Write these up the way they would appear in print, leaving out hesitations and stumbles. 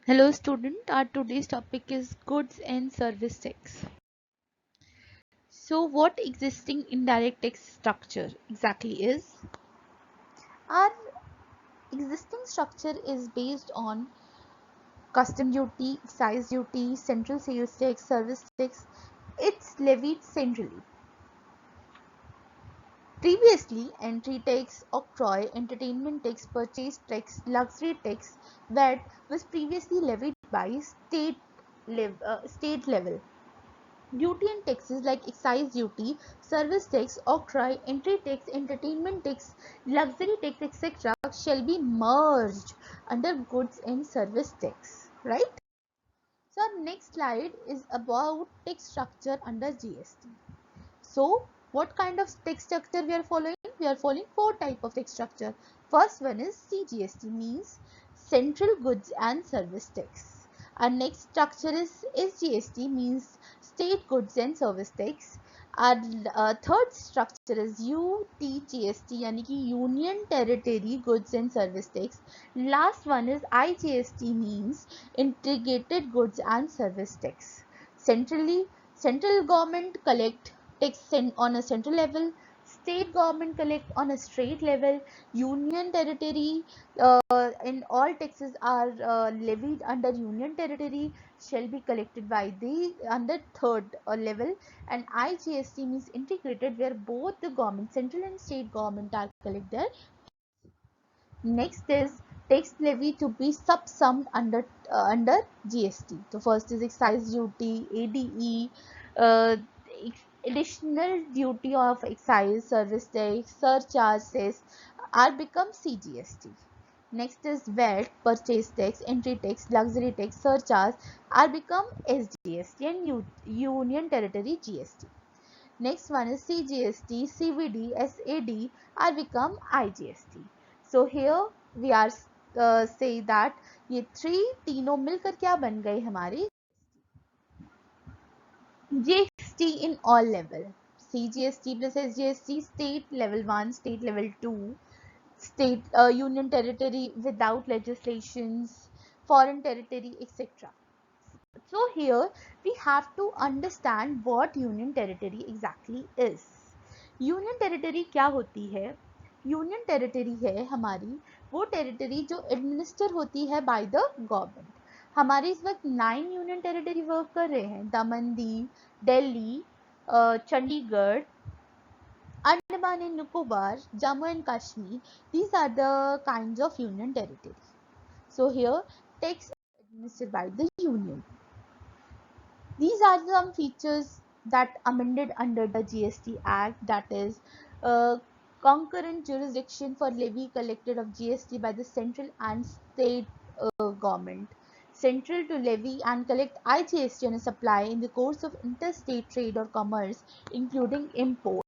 Hello student, our today's topic is goods and service tax. So what existing indirect tax structure exactly is? Our existing structure is based on custom duty, excise duty, central sales tax, service tax. It's levied centrally. Previously, entry tax, octroi, entertainment tax, purchase tax, luxury tax, VAT was previously levied by state level. Duty and taxes like excise duty, service tax, octroi, entry tax, entertainment tax, luxury tax, etc. shall be merged under goods and service tax, right? So our next slide is about tax structure under GST. So what kind of tax structure we are following? We are following four type of tax structure. First one is CGST, means Central Goods and Service Tax. Our next structure is SGST, means State Goods and Service Tax. Our third structure is UTGST, यानी कि Union Territory Goods and Service Tax. Last one is IGST, means Integrated Goods and Service Tax. Central government collect tax on a central level, state government collect on a state level, union territory, and all taxes are levied under union territory shall be collected by the under third level, and IGST means integrated, where both the government, central and state government, are collected. Next is tax levy to be subsumed under GST. So first is excise duty, ADE, uh, additional duty of excise, service tax, surcharges are become CGST. Next is VAT, purchase tax, entry tax, luxury tax, surcharge are become SGST and Union Territory GST. Next one is CGST, CVD, SAD are become IGST. So here we are say that ये तीनों मिलकर क्या बन गए हमारे GST in all level. CGST plus SGST, state level 1, state level 2, state union territory without legislations, foreign territory, etc. So here we have to understand what union territory exactly is. Union territory क्या होती है? Union territory है हमारी वो territory जो administer होती है by the government. हमारे इस वक्त 9 यूनियन टेरिटरी वर्क कर रहे हैं. Daman Diu, Delhi, Chandigarh, Andaman and Nicobar, Jammu and Kashmir. These are the kinds of union territory. So here tax administered by the union. These are some features that amended under the GST Act, that is concurrent jurisdiction for levy collected of GST by the central and state government. Central to levy and collect IGST on a supply in the course of interstate trade or commerce, including import.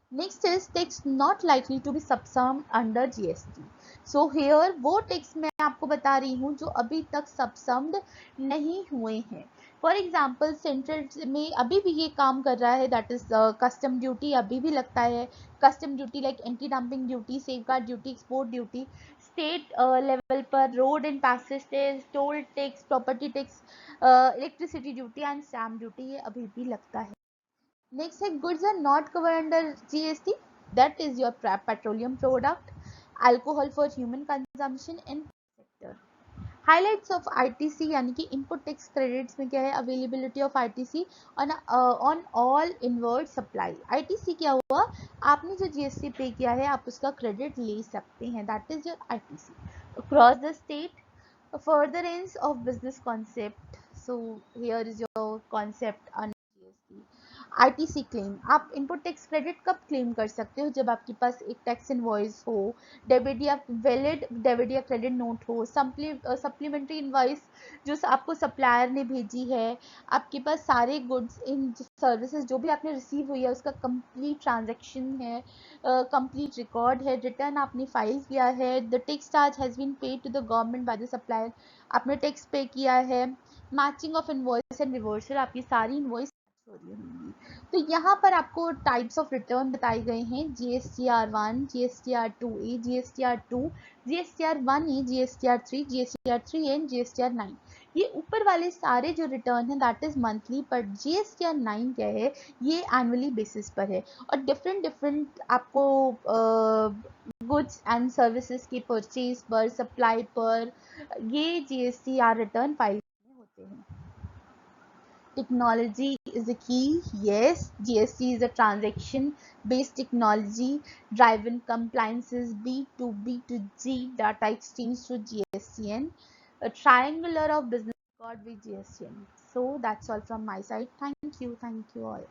Next is tax not likely to be subsumed under GST. So here वो tax मैं आपको बता रही हूँ जो अभी तक subsumed नहीं हुए हैं. फॉर एग्जाम्पल सेंट्रल में अभी भी ये काम कर रहा है, दैट इज कस्टम ड्यूटी अभी भी लगता है. Custom duty like anti dumping duty, safeguard duty, export duty. State level पर road and passage tax, toll tax, property tax, electricity duty and stamp duty ये अभी भी लगता है. Next है goods are not covered under GST, that is your petroleum product, alcohol for human consumption and sector. Highlights of ITC यानी कि input tax credits में क्या है? Availability of ITC on all inward supply. ITC क्या हुआ? आपने जो GST पे किया है आप उसका credit ले सकते हैं, that is your ITC. Across the state, furtherance of business concept. So here is your concept on GST. ITC claim, आप इनपुट टैक्स क्रेडिट कब क्लेम कर सकते हो? जब आपके पास एक टैक्स इनवॉइस हो, डेबिट या वैलिड डेबिट या क्रेडिट नोट हो, सप्लीमेंट्री इनवॉइस जो आपको सप्लायर ने भेजी है, आपके पास सारे गुड्स इन सर्विसेज जो भी आपने रिसीव हुई है उसका कंप्लीट ट्रांजैक्शन है, कंप्लीट रिकॉर्ड है, रिटर्न आपने फाइल किया है, the tax charge has been paid to the government by the supplier, आपने टैक्स पे किया है, matching of invoice and reversal, आपकी सारी इनवॉइस हो रही होंगी. तो यहाँ पर आपको टाइप्स ऑफ रिटर्न बताए गए हैं, GSTR1, GSTR2A, GSTR2, GSTR1A, GSTR3, GSTR3 and GSTR9। ये ऊपर वाले सारे जो रिटर्न है दैट इज मंथली, पर GSTR9 क्या है, ये एनुअली बेसिस पर है। और डिफरेंट डिफरेंट आपको गुड्स एंड सर्विसेज के परचेज पर, सप्लाई पर ये GSTR रिटर्न फाइल होते हैं। Technology is the key. Yes, GST is a transaction based technology driven compliances B2B to G data exchange through GSTN, a triangular of business record with GSTN. So that's all from my side. Thank you all.